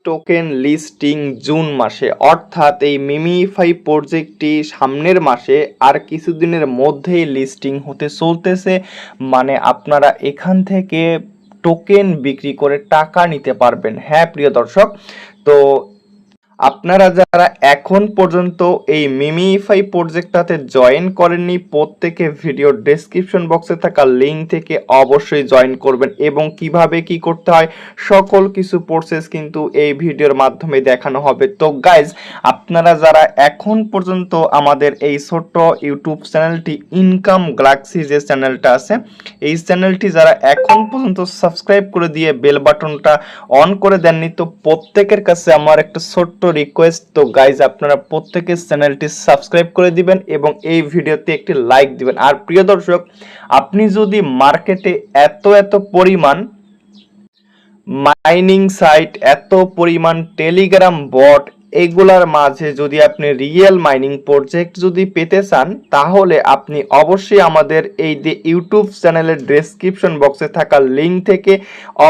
Token listing June মাসে, অর্থাৎ এই মিমিফাই প্রজেক্টটি সামনের মাসে আর কিছুদিনের মধ্যেই লিস্টিং হতে চলতেছে। মানে আপনারা এখান থেকে টোকেন বিক্রি করে টাকা নিতে পারবেন। হ্যাঁ প্রিয় দর্শক, তো আপনারা যারা এখন পর্যন্ত এই মিমিফাই প্রজেক্টটাতে জয়েন করেননি, প্রত্যেকে ভিডিও ডেসক্রিপশন বক্সে থাকা লিঙ্ক থেকে অবশ্যই জয়েন করবেন এবং কিভাবে কি করতে হয় সকল কিছু প্রসেস কিন্তু এই ভিডিওর মাধ্যমে দেখানো হবে। তো গাইজ, আপনারা যারা এখন পর্যন্ত আমাদের এই ছোট্ট ইউটিউব চ্যানেলটি ইনকাম গ্যালাক্সি যে চ্যানেলটা আছে, এই চ্যানেলটি যারা এখন পর্যন্ত সাবস্ক্রাইব করে দিয়ে বেল বাটনটা অন করে দেননি, তো প্রত্যেকের কাছে আমার একটা ছোট্ট রিকোয়েস্ট, তো গাইজ আপনারা প্রত্যেকে চ্যানেলটি সাবস্ক্রাইব করে দিবেন এবং এই ভিডিওতে একটি লাইক দিবেন। আর প্রিয় দর্শক, আপনি যদি মার্কেটে এত পরিমাণ মাইনিং সাইট, এত পরিমাণ টেলিগ্রাম বট, এগুলার মাঝে যদি আপনি রিয়েল মাইনিং প্রজেক্ট যদি পেতে চান, তাহলে আপনি অবশ্যই আমাদের এই যে ইউটিউব চ্যানেলের ডেসক্রিপশন বক্সে থাকা লিঙ্ক থেকে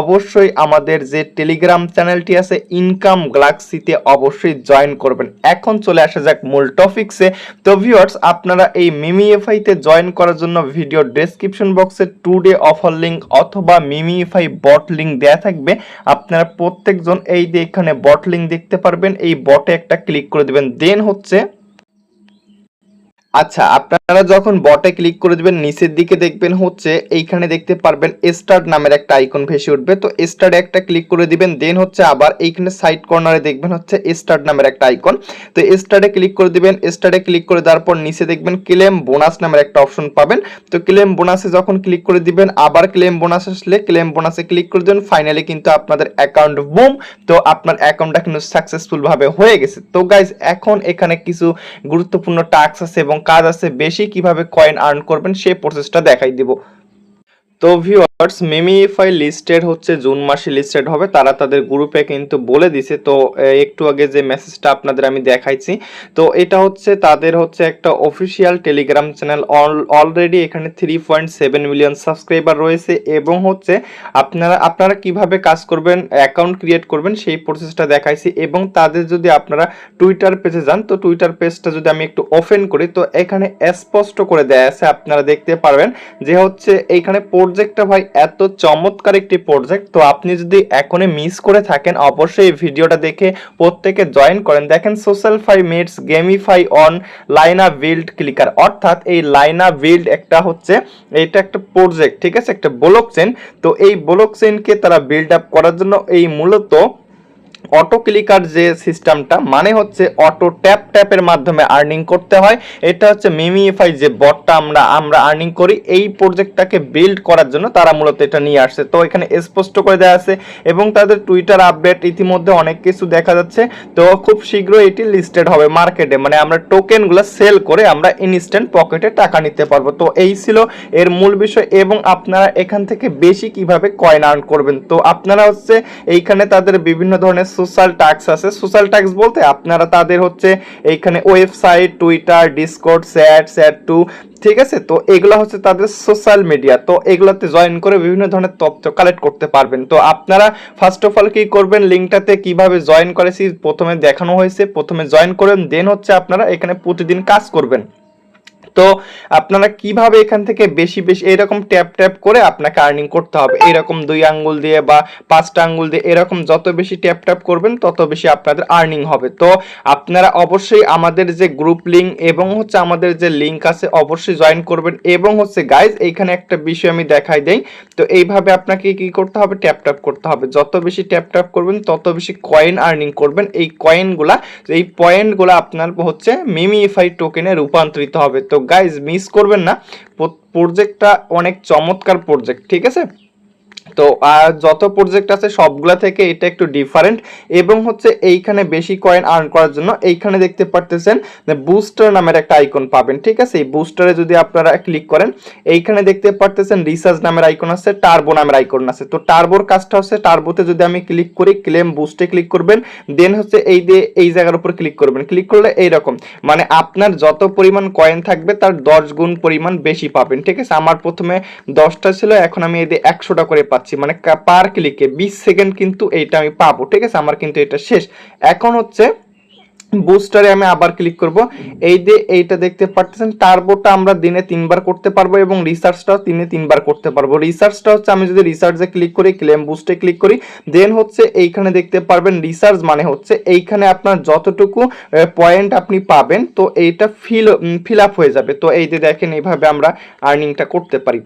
অবশ্যই আমাদের যে টেলিগ্রাম চ্যানেলটি আছে ইনকাম গ্যালাক্সিতে অবশ্যই জয়েন করবেন। এখন চলে আসা যাক মূল টপিকসে। তো ভিউয়ার্স, আপনারা এই মিমিএফআইতে জয়েন করার জন্য ভিডিও ডেসক্রিপশন বক্সে টুডে অফার লিঙ্ক অথবা মিমিএফআই বট লিঙ্ক দেয়া থাকবে। আপনারা প্রত্যেকজন এই যে এখানে বট লিঙ্ক দেখতে পারবেন, এই বটে একটা ক্লিক করে দিবেন। দেন হচ্ছে আচ্ছা, আপনারা যখন বটে ক্লিক করে দিবেন, নিচের দিকে দেখবেন হচ্ছে এইখানে দেখতে পারবেন স্টার্ট নামের একটা আইকন ভেসে উঠবে। তো স্টার্টে একটা ক্লিক করে দিবেন। দেন হচ্ছে আবার এইখানে সাইড কর্নারে দেখবেন হচ্ছে স্টার্ট নামের একটা আইকন, তো স্টার্টে ক্লিক করে দিবেন। স্টার্টে ক্লিক করে দেওয়ার পর নিচে দেখবেন ক্লেম বোনাস নামের একটা অপশন পাবেন। তো ক্লেম বোনাসে যখন ক্লিক করে দিবেন, আবার ক্লেম বোনাস আসলে ক্লেম বোনাসে ক্লিক করে দেবেন। ফাইনালি কিন্তু আপনাদের অ্যাকাউন্ট বুম, তো আপনার অ্যাকাউন্টটা কিন্তু সাকসেসফুল ভাবে হয়ে গেছে। তো গাইজ, এখন এখানে কিছু গুরুত্বপূর্ণ টাস্ক আছে এবং কাজ আছে, বেশি কিভাবে কয়েন আর্ন করবেন সেই প্রসেসটা দেখাই দিব। তো ভিউয়ার্স, মিমিফাই লিস্টেড হচ্ছে জুন মাসে লিস্টেড হবে, তারা তাদের গ্রুপে কিন্তু বলে দিছে। তো একটু আগে যে মেসেজটা আপনাদের আমি দেখাইছি, তো এটা হচ্ছে তাদের হচ্ছে একটা অফিসিয়াল টেলিগ্রাম চ্যানেল। অলরেডি এখানে 3.7 মিলিয়ন সাবস্ক্রাইবার রয়েছে এবং হচ্ছে আপনারা কিভাবে কাজ করবেন, অ্যাকাউন্ট ক্রিয়েট করবেন সেই প্রসেসটা দেখাইছি। এবং তাদের যদি আপনারা টুইটার পেজে যান, তো টুইটার পেজটা যদি আমি একটু ওপেন করি, তো এখানে স্পষ্ট করে দেয়া আছে, আপনারা দেখতে পারবেন যে হচ্ছে এইখানে প্রজেক্টটা ভাই এত চমৎকার একটি প্রজেক্ট। তো আপনি যদি এখনই মিস করে থাকেন, অবশ্যই ভিডিওটা দেখে প্রত্যেকে জয়েন করেন। দেখেন, সোশ্যালফাই মেটস গেমিফাই অন লাইনা বিল্ড ক্লিকার, অর্থাৎ এই লাইনা বিল্ড একটা হচ্ছে, এটা একটা প্রজেক্ট, ঠিক আছে, একটা ব্লকচেন। তো এই ব্লকচেনকে তারা বিল্ড আপ করার জন্য এই মূলত অটো ক্লিকার যে সিস্টেমটা, মানে হচ্ছে অটো ট্যাপের মাধ্যমে আর্নিং করতে হয়। এটা হচ্ছে মিমিফাই যে বটটা আমরা আর্নিং করি, এই প্রজেক্টটাকে বিল্ড করার জন্য তারা মূলত এটা নিয়ে আসছে। তো এখানে স্পষ্ট করে দেওয়া আছে এবং তাদের টুইটার আপডেট ইতিমধ্যে অনেক কিছু দেখা যাচ্ছে। তো খুব শীঘ্রই এটি লিস্টেড হবে মার্কেটে, মানে আমরা টোকেনগুলো সেল করে আমরা ইনস্ট্যান্ট পকেটে টাকা নিতে পারবো। তো এই ছিল এর মূল বিষয় এবং আপনারা এখান থেকে বেশি কিভাবে কয়েন আর্ন করবেন। তো আপনারা হচ্ছে এইখানে তাদের বিভিন্ন ধরনের সোশ্যাল টাস্ক আছে। সোশ্যাল টাস্ক বলতে আপনারা তাদের হচ্ছে এইখানে website, Twitter, Discord, chat to, ঠিক আছে, তো এগুলো হচ্ছে তাদের সোশ্যাল মিডিয়া। তো এগুলোতে জয়েন করে বিভিন্ন ধরনের তথ্য কালেক্ট করতে পারবেন। তো আপনারা ফার্স্ট অফ অল কি করবেন, লিঙ্কটাতে কিভাবে জয়েন করেছি প্রথমে দেখানো হয়েছে, প্রথমে জয়েন করবেন। দেন হচ্ছে আপনারা এখানে প্রতিদিন কাজ করবেন। তো আপনারা কিভাবে এখান থেকে বেশি এরকম ট্যাপ করে আপনাকে আর্নিং করতে হবে, এরকম 2 আঙ্গুল দিয়ে বা 5টা আঙ্গুল দিয়ে, এরকম যত বেশি ট্যাপ করবেন তত বেশি আপনাদের আর্নিং হবে। তো আপনারা অবশ্যই আমাদের যে গ্রুপ লিঙ্ক এবং হচ্ছে আমাদের যে লিঙ্ক আছে অবশ্যই জয়েন করবেন। এবং হচ্ছে গাইজ, এইখানে একটা বিষয় আমি দেখাই দেই। তো এইভাবে আপনাকে কি করতে হবে, ট্যাপ করতে হবে। যত বেশি ট্যাপ করবেন তত বেশি কয়েন আর্নিং করবেন। এই পয়েন্টগুলা আপনার হচ্ছে মিমিফাই টোকেনে রূপান্তরিত হবে। তো গাইজ, মিস করবেন না, প্রজেক্টটা অনেক চমৎকার প্রজেক্ট, ঠিক আছে। তো আর যত প্রজেক্ট আছে সবগুলা থেকে এটা একটু ডিফারেন্ট এবং হচ্ছে এইখানে বেশি কয়েন আর্ন করার জন্য এইখানে দেখতে পারতেছেন বুস্টার নামের একটা আইকন পাবেন, ঠিক আছে। এই বুস্টারে যদি আপনারা ক্লিক করেন, এইখানে দেখতে পারতেছেন রিসার্চ নামের আইকন আছে, টার্বো নামের আইকন আছে। তো টার্বোর কাজটা হচ্ছে, টার্বোতে যদি আমি ক্লিক করি, ক্লেম বুস্টে ক্লিক করবেন। দেন হচ্ছে এই জায়গার উপর ক্লিক করবেন। ক্লিক করলে এইরকম, মানে আপনার যত পরিমাণ কয়েন থাকবে তার 10 গুণ পরিমাণ বেশি পাবেন, ঠিক আছে। আমার প্রথমে 10টা ছিল, এখন আমি এই 100টা করে পাচ্ছি। পাচ্ছি, মানে পার ক্লিকে 20 সেকেন্ড কিন্তু এইটা আমি পাবো। ঠিক আছে, আমার কিন্তু এটা শেষ। এখন হচ্ছে বুস্টারে আমি আবার ক্লিক করব, এই যে এইটা দেখতে পাচ্ছেন টার্বোটা আমরা দিনে 3বার করতে পারবো এবং রিসার্চটাও দিনে 3বার করতে পারবো। রিসার্চটা হচ্ছে আমি যদি রিসার্চে ক্লিক করি, ক্লেম বুস্টে ক্লিক করি, দেন হচ্ছে এইখানে দেখতে পারবেন রিসার্চ মানে হচ্ছে এইখানে আপনার যতটুকু পয়েন্ট আপনি পাবেন তো এইটা ফিল আপ হয়ে যাবে। তো এই যে দেখেন এইভাবে আমরা আর্নিংটা করতে পারি।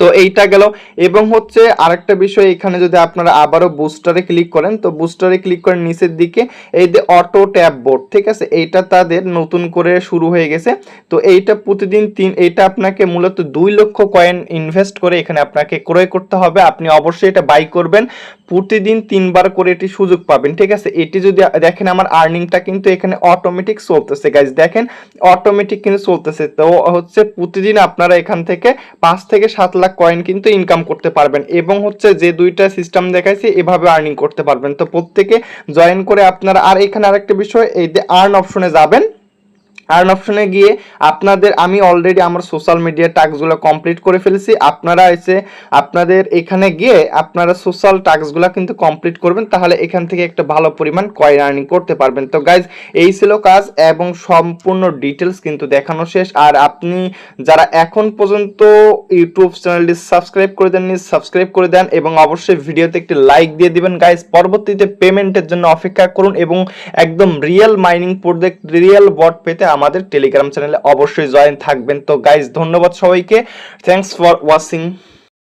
তো এইটা গেল। এবং হচ্ছে আরেকটা বিষয়, এখানে যদি আপনারা আবারও বুস্টারে ক্লিক করেন, তো বুস্টারে ক্লিক করেন নিচের দিকে এই যে অটো ট্যাব বোর্ড, ঠিক আছে, এইটা তাদের নতুন করে শুরু হয়ে গেছে। তো এইটা প্রতিদিন এইটা আপনাকে মূলত 2 লক্ষ কয়েন ইনভেস্ট করে এখানে আপনাকে ক্রয় করতে হবে। আপনি অবশ্যই এটা বাই করবেন, প্রতিদিন 3বার করে এটি সুযোগ পাবেন। ঠিক আছে, এটি যদি দেখেন আমার আর্নিংটা কিন্তু এখানে অটোমেটিক চলতেছে গাইজ, দেখেন অটোমেটিক কিন্তু চলতেছে। তো হচ্ছে প্রতিদিন আপনারা এখান থেকে 5 থেকে 7 লাখ কয়েন কিন্তু ইনকাম করতে পারবেন এবং হচ্ছে যে দুইটা সিস্টেম দেখাইছি এভাবে আর্নিং করতে পারবেন। তো প্রত্যেকে জয়েন করে আপনারা, আর এখানে আরেকটা বিষয়, এই যে আর্ন অপশনে যাবেন, আর্ন অপশনে গিয়ে আপনাদের, আমি অলরেডি আমার সোশ্যাল মিডিয়া টাস্কগুলো কমপ্লিট করে ফেলেছি, আপনারা এসে আপনাদের এখানে গিয়ে আপনারা সোশ্যাল টাস্কগুলো কিন্তু কমপ্লিট করবেন, তাহলে এখান থেকে একটা ভালো পরিমাণ কয়েন আর্নিং করতে পারবেন। তো গাইজ এই ছিল কাজ এবং সম্পূর্ণ ডিটেলস কিন্তু দেখানো শেষ। আর আপনি যারা এখন পর্যন্ত ইউটিউব চ্যানেলটি সাবস্ক্রাইব করে দেননি, সাবস্ক্রাইব করে দেন এবং অবশ্যই ভিডিওতে একটি লাইক দিয়ে দিবেন গাইজ। পরবর্তীতে পেমেন্টের জন্য অপেক্ষা করুন এবং একদম রিয়েল মাইনিং প্রজেক্ট, রিয়েল বট পেতে আমাদের টেলিগ্রাম চ্যানেলে অবশ্যই জয়েন থাকবেন। তো গাইজ ধন্যবাদ সবাইকে, থ্যাঙ্কস ফর ওয়াচিং।